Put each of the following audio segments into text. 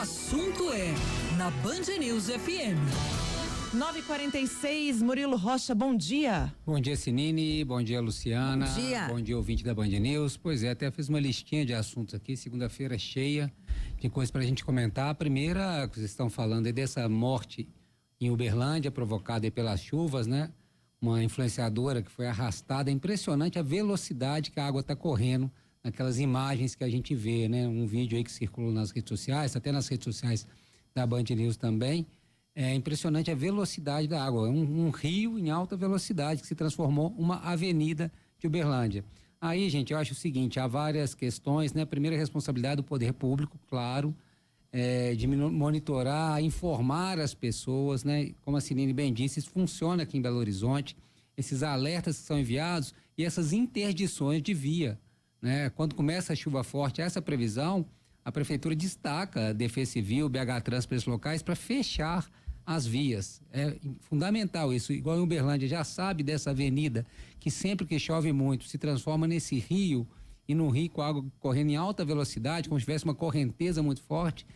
assunto é na Band News FM. 9h46, Murilo Rocha, bom dia. Bom dia, Sinine, bom dia, Luciana. Bom dia. Bom dia, ouvinte da Band News. Pois é, até fiz uma listinha de assuntos aqui, segunda-feira cheia de coisas pra gente comentar. A primeira, que vocês estão falando é dessa morte em Uberlândia, provocada aí pelas chuvas, né? Uma influenciadora que foi arrastada, é impressionante a velocidade que a água está correndo naquelas imagens que a gente vê, né? Um vídeo aí que circulou nas redes sociais, até nas redes sociais da Band News também. É impressionante a velocidade da água, um rio em alta velocidade que se transformou uma avenida de Uberlândia. Aí, gente, eu acho o seguinte, há várias questões, né? Primeira, responsabilidade do poder público, claro, de monitorar, informar as pessoas, né? Como a Sinine bem disse, isso funciona aqui em Belo Horizonte, esses alertas que são enviados e essas interdições de via, né? Quando começa a chuva forte, essa previsão, a prefeitura destaca a Defesa Civil, BH Trans para esses locais para fechar as vias. É fundamental isso, igual em Uberlândia, já sabe dessa avenida que sempre que chove muito se transforma nesse rio, e num rio com água correndo em alta velocidade, como se tivesse uma correnteza muito forte,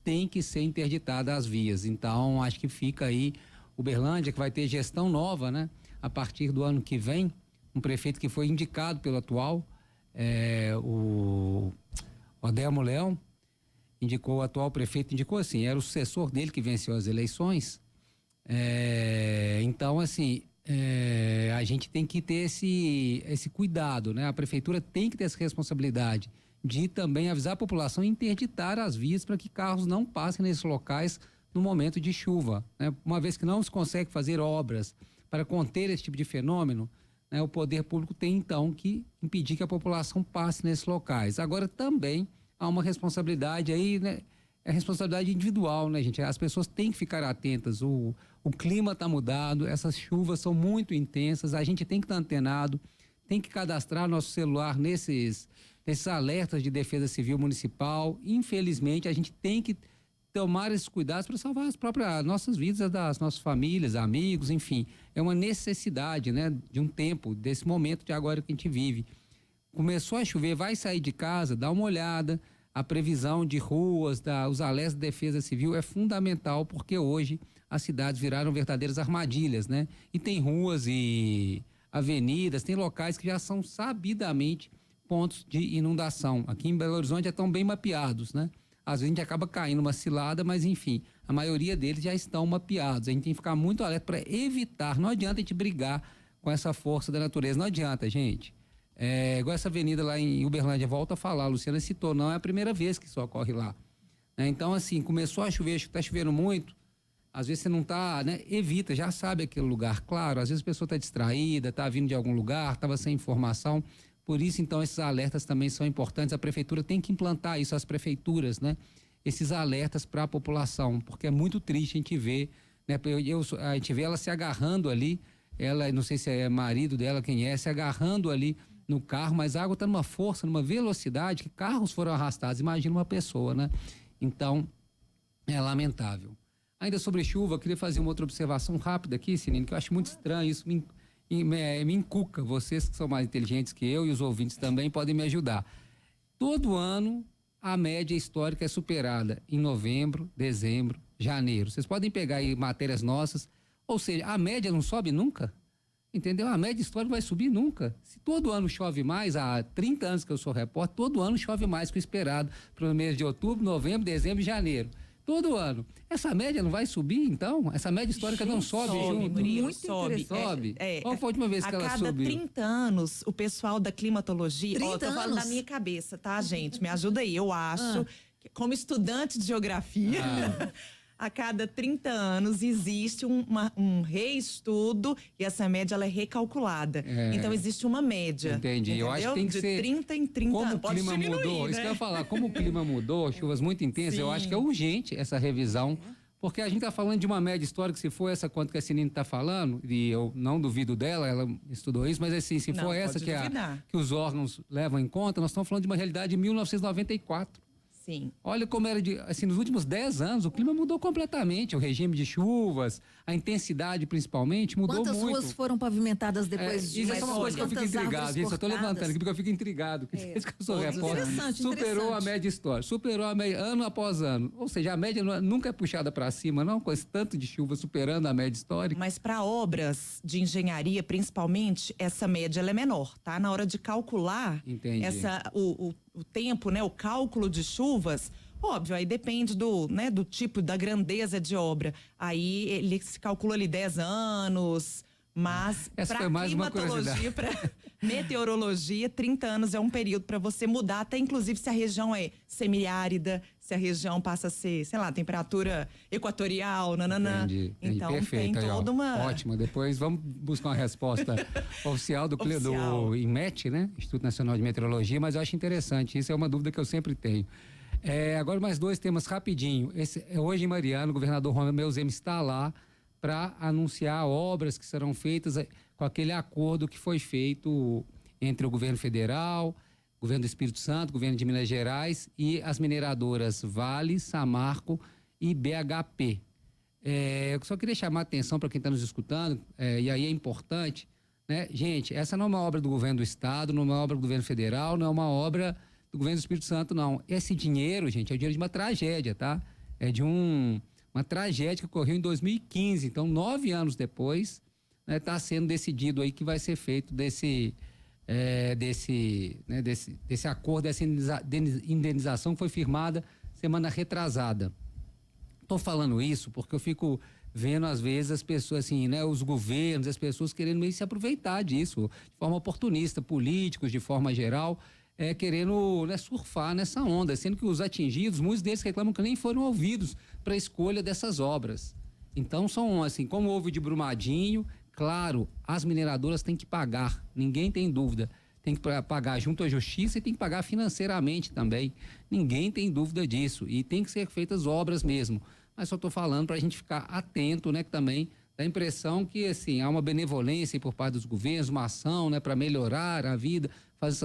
tem que ser interditada as vias. Então acho que fica aí Uberlândia, que vai ter gestão nova, né? A partir do ano que vem, um prefeito que foi indicado pelo atual, o Adelmo Leão, indicou, o atual prefeito indicou assim, era o sucessor dele que venceu as eleições. Então assim, a gente tem que ter esse cuidado, né? A prefeitura tem que ter essa responsabilidade de também avisar a população e interditar as vias para que carros não passem nesses locais no momento de chuva, né? Uma vez que não se consegue fazer obras para conter esse tipo de fenômeno, né? O poder público tem então que impedir que a população passe nesses locais. Agora também há uma responsabilidade aí, né? É responsabilidade individual, né, gente? As pessoas têm que ficar atentas. O clima está mudado, essas chuvas são muito intensas, a gente tem que estar antenado, tem que cadastrar nosso celular nesses alertas de Defesa Civil Municipal. Infelizmente, a gente tem que tomar esses cuidados para salvar as próprias nossas vidas, das nossas famílias, amigos, enfim. É uma necessidade, né, de um tempo, desse momento de agora que a gente vive. Começou a chover, vai sair de casa, dá uma olhada, a previsão de ruas, os alertas de Defesa Civil é fundamental, porque hoje as cidades viraram verdadeiras armadilhas, né? E tem ruas e avenidas, tem locais que já são sabidamente pontos de inundação. Aqui em Belo Horizonte já estão bem mapeados, né? Às vezes a gente acaba caindo numa cilada, mas enfim, a maioria deles já estão mapeados. A gente tem que ficar muito alerta para evitar, não adianta a gente brigar com essa força da natureza, não adianta, gente. Igual essa avenida lá em Uberlândia, volta a falar, a Luciana citou, não é a primeira vez que isso ocorre lá, né? Então assim, começou a chover, está chovendo muito, às vezes você não está, né? Evita, já sabe aquele lugar, claro, às vezes a pessoa está distraída, está vindo de algum lugar, estava sem informação, por isso então esses alertas também são importantes, a prefeitura tem que implantar isso, as prefeituras, né? Esses alertas para a população, porque é muito triste a gente ver, né? A gente vê ela se agarrando ali, ela, não sei se é marido dela, quem é, se agarrando ali no carro, mas a água está numa força, numa velocidade que carros foram arrastados, imagina uma pessoa, né? Então, é lamentável. Ainda sobre chuva, eu queria fazer uma outra observação rápida aqui, Sinine, que eu acho muito estranho, isso me encuca, vocês que são mais inteligentes que eu e os ouvintes também podem me ajudar. Todo ano, a média histórica é superada em novembro, dezembro, janeiro. Vocês podem pegar aí matérias nossas, ou seja, a média não sobe nunca? Entendeu? A média histórica vai subir nunca. Se todo ano chove mais, há 30 anos que eu sou repórter, todo ano chove mais que o esperado para o mês de outubro, novembro, dezembro e janeiro. Todo ano. Essa média não vai subir, então? Essa média histórica não sobe junto? Murilo, Muito sobe. Sobe? Qual foi a última vez que ela subiu? A cada 30 anos, o pessoal da climatologia... 30 eu tô falando anos? da minha cabeça, tá, gente? Me ajuda aí. Eu acho que, como estudante de geografia... A cada 30 anos existe um reestudo e essa média ela é recalculada. Então existe uma média. Entendi. Entendeu? Eu acho que tem que de ser 30 em 30 como anos. o clima mudou, né? isso que eu ia falar, como o clima mudou, chuvas muito intensas, eu acho que é urgente essa revisão, porque a gente está falando de uma média histórica, se for essa quanto que a Sinine está falando, e eu não duvido dela, ela estudou isso, mas assim, se for essa que os órgãos levam em conta, nós estamos falando de uma realidade de 1994. Sim. Olha como era assim, nos últimos 10 anos, o clima mudou completamente. O regime de chuvas, a intensidade principalmente, mudou Quantas muito. ruas foram pavimentadas depois de Isso é uma coisa que eu fico quantas intrigado. árvores Isso eu tô cortadas? levantando aqui porque eu fico intrigado. Desde que eu sou repórter. Interessante, Superou a média histórica. Superou a média ano após ano. Ou seja, a média nunca é puxada para cima, não, com esse tanto de chuva superando a média histórica. Mas para obras de engenharia, principalmente, essa média ela é menor, tá? Na hora de calcular Entendi. o tempo, né? O cálculo de chuvas, óbvio, aí depende do tipo, da grandeza de obra. Aí ele se calcula ali 10 anos, mas Essa para foi mais uma climatologia, para meteorologia, 30 anos é um período para você mudar, até inclusive se a região é semiárida, se a região passa a ser, sei lá, temperatura equatorial, nananã. Entendi. Então Perfeito. tem Aí, ó. toda uma... Ótimo. Depois vamos buscar uma resposta oficial do IMET, né? Instituto Nacional de Meteorologia, mas eu acho interessante. Isso é uma dúvida que eu sempre tenho. Agora mais 2 temas rapidinho. Hoje em Mariana, o governador Romeu Zema está lá para anunciar obras que serão feitas com aquele acordo que foi feito entre o governo federal, governo do Espírito Santo, governo de Minas Gerais e as mineradoras Vale, Samarco e BHP. Eu só queria chamar a atenção para quem está nos escutando, e aí é importante, né? Gente, essa não é uma obra do governo do estado, não é uma obra do governo federal, não é uma obra do governo do Espírito Santo, não. Esse dinheiro, gente, é o dinheiro de uma tragédia, tá? É de uma tragédia que ocorreu em 2015. Então, 9 anos depois, está sendo decidido aí que vai ser feito desse acordo, dessa indenização que foi firmada semana retrasada. Estou falando isso porque eu fico vendo, às vezes, as pessoas, assim, né, os governos, as pessoas querendo meio se aproveitar disso, de forma oportunista, políticos, de forma geral, querendo, né, surfar nessa onda, sendo que os atingidos, muitos deles reclamam que nem foram ouvidos para a escolha dessas obras. Então, são assim, como houve de Brumadinho, claro, as mineradoras têm que pagar, ninguém tem dúvida. Tem que pagar junto à justiça e tem que pagar financeiramente também. Ninguém tem dúvida disso. E tem que ser feitas obras mesmo. Mas só estou falando para a gente ficar atento, né, que também dá a impressão que, assim, há uma benevolência por parte dos governos, uma ação, né, para melhorar a vida.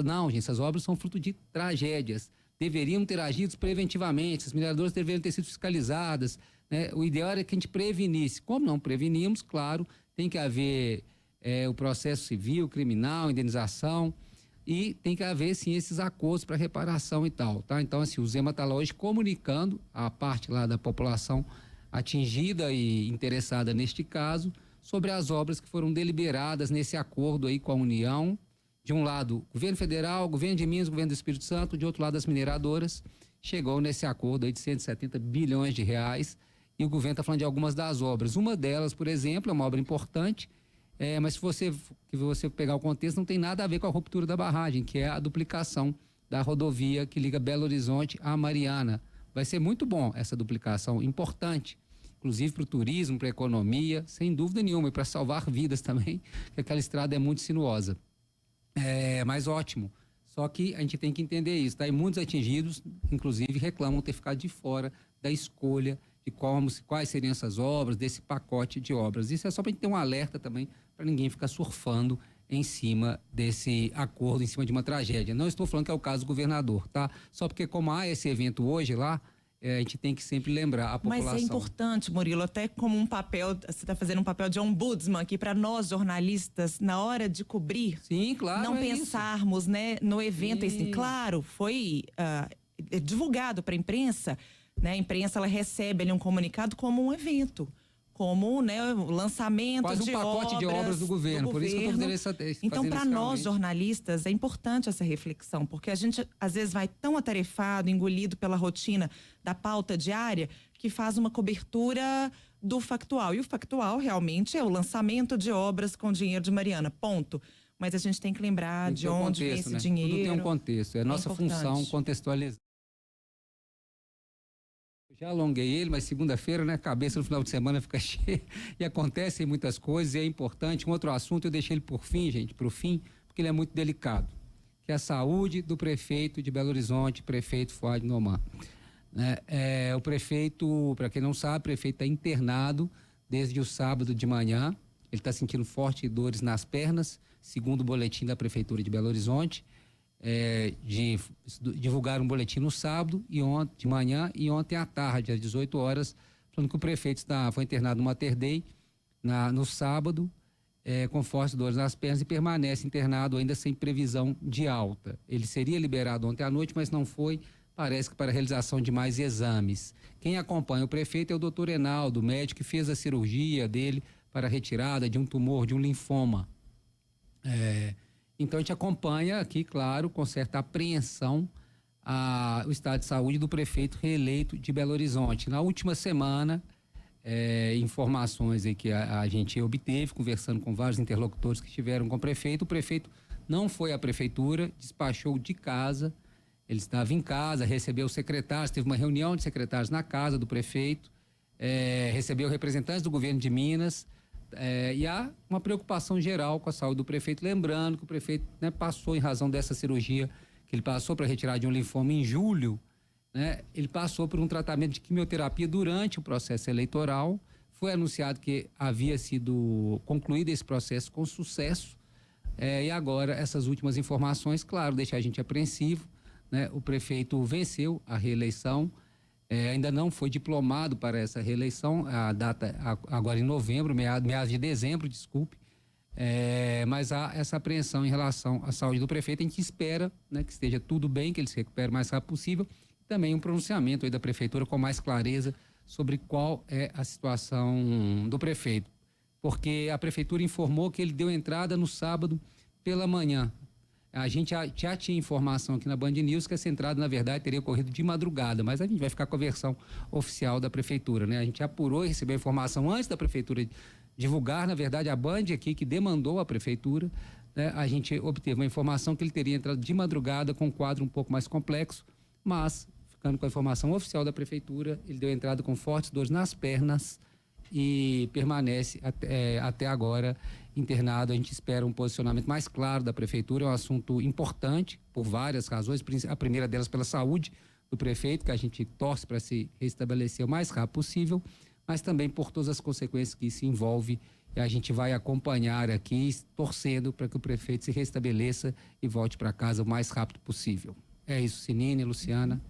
Não, gente, essas obras são fruto de tragédias. Deveriam ter agido preventivamente, as mineradoras deveriam ter sido fiscalizadas, né? O ideal era que a gente prevenisse. Como não prevenimos, claro, tem que haver o processo civil, criminal, indenização, e tem que haver, sim, esses acordos para reparação e tal, tá? Então, assim, o Zema está lá hoje comunicando a parte lá da população atingida e interessada neste caso sobre as obras que foram deliberadas nesse acordo aí com a União. De um lado, governo federal, governo de Minas, governo do Espírito Santo, de outro lado, as mineradoras. Chegou nesse acordo aí de 170 bilhões de reais e o governo está falando de algumas das obras. Uma delas, por exemplo, é uma obra importante, mas se você pegar o contexto, não tem nada a ver com a ruptura da barragem, que é a duplicação da rodovia que liga Belo Horizonte a Mariana. Vai ser muito bom essa duplicação, importante, inclusive para o turismo, para a economia, sem dúvida nenhuma, e para salvar vidas também, que aquela estrada é muito sinuosa. Mas ótimo. Só que a gente tem que entender isso, tá? E muitos atingidos, inclusive, reclamam ter ficado de fora da escolha de quais seriam essas obras, desse pacote de obras. Isso é só para a gente ter um alerta também, para ninguém ficar surfando em cima desse acordo, em cima de uma tragédia. Não estou falando que é o caso do governador, tá? Só porque como há esse evento hoje lá, a gente tem que sempre lembrar a população. Mas é importante, Murilo, até como um papel, você está fazendo um papel de ombudsman aqui para nós jornalistas, na hora de cobrir. Sim, claro. Não pensarmos, né, no evento. Assim, claro, foi divulgado para a imprensa, né? A imprensa ela recebe ali um comunicado como um evento, como, né, o lançamento quase de um pacote de obras do governo. Por isso que eu estou fazendo essa. Então, para nós jornalistas, é importante essa reflexão, porque a gente às vezes vai tão atarefado, engolido pela rotina da pauta diária, que faz uma cobertura do factual. E o factual realmente é o lançamento de obras com dinheiro de Mariana, ponto. Mas a gente tem que lembrar de onde vem esse dinheiro. Tudo tem um contexto, é nossa função contextualizar. Já alonguei ele, mas segunda-feira, né, a cabeça no final de semana fica cheia e acontecem muitas coisas e é importante. Um outro assunto eu deixei ele por fim, gente, para o fim, porque ele é muito delicado, que é a saúde do prefeito de Belo Horizonte, prefeito Fuad Noman. O prefeito, para quem não sabe, o prefeito está internado desde o sábado de manhã. Ele está sentindo fortes dores nas pernas, segundo o boletim da Prefeitura de Belo Horizonte. divulgar um boletim no sábado de manhã e ontem à tarde, às 18 horas, falando que o prefeito foi internado no Mater Dei no sábado, com fortes dores nas pernas e permanece internado ainda sem previsão de alta. Ele seria liberado ontem à noite, mas não foi, parece que para a realização de mais exames. Quem acompanha o prefeito é o doutor Enaldo, médico que fez a cirurgia dele para a retirada de um tumor, de um linfoma. Então a gente acompanha aqui, claro, com certa apreensão o estado de saúde do prefeito reeleito de Belo Horizonte. Na última semana, informações aí que a gente obteve, conversando com vários interlocutores que estiveram com o prefeito não foi à prefeitura, despachou de casa, ele estava em casa, recebeu secretários, teve uma reunião de secretários na casa do prefeito, recebeu representantes do governo de Minas, e há uma preocupação geral com a saúde do prefeito, lembrando que o prefeito, né, passou, em razão dessa cirurgia que ele passou para retirar de um linfoma em julho, né, ele passou por um tratamento de quimioterapia durante o processo eleitoral. Foi anunciado que havia sido concluído esse processo com sucesso, e agora essas últimas informações, claro, deixam a gente apreensivo, né? O prefeito venceu a reeleição, ainda não foi diplomado para essa reeleição, a data agora em novembro, meados de dezembro, desculpe, mas há essa apreensão em relação à saúde do prefeito. A gente espera, né, que esteja tudo bem, que ele se recupere o mais rápido possível. Também um pronunciamento aí da prefeitura com mais clareza sobre qual é a situação do prefeito, porque a prefeitura informou que ele deu entrada no sábado pela manhã. A gente já tinha informação aqui na Band News que essa entrada, na verdade, teria ocorrido de madrugada, mas a gente vai ficar com a versão oficial da prefeitura, né? A gente apurou e recebeu a informação antes da prefeitura divulgar, na verdade, a Band aqui que demandou a prefeitura, né? A gente obteve uma informação que ele teria entrado de madrugada com um quadro um pouco mais complexo, mas, ficando com a informação oficial da prefeitura, ele deu entrada com fortes dores nas pernas e permanece até agora internado. A gente espera um posicionamento mais claro da prefeitura. É um assunto importante por várias razões, a primeira delas pela saúde do prefeito, que a gente torce para se restabelecer o mais rápido possível, mas também por todas as consequências que isso envolve, e a gente vai acompanhar aqui, torcendo para que o prefeito se restabeleça e volte para casa o mais rápido possível. É isso, Sinine, Luciana.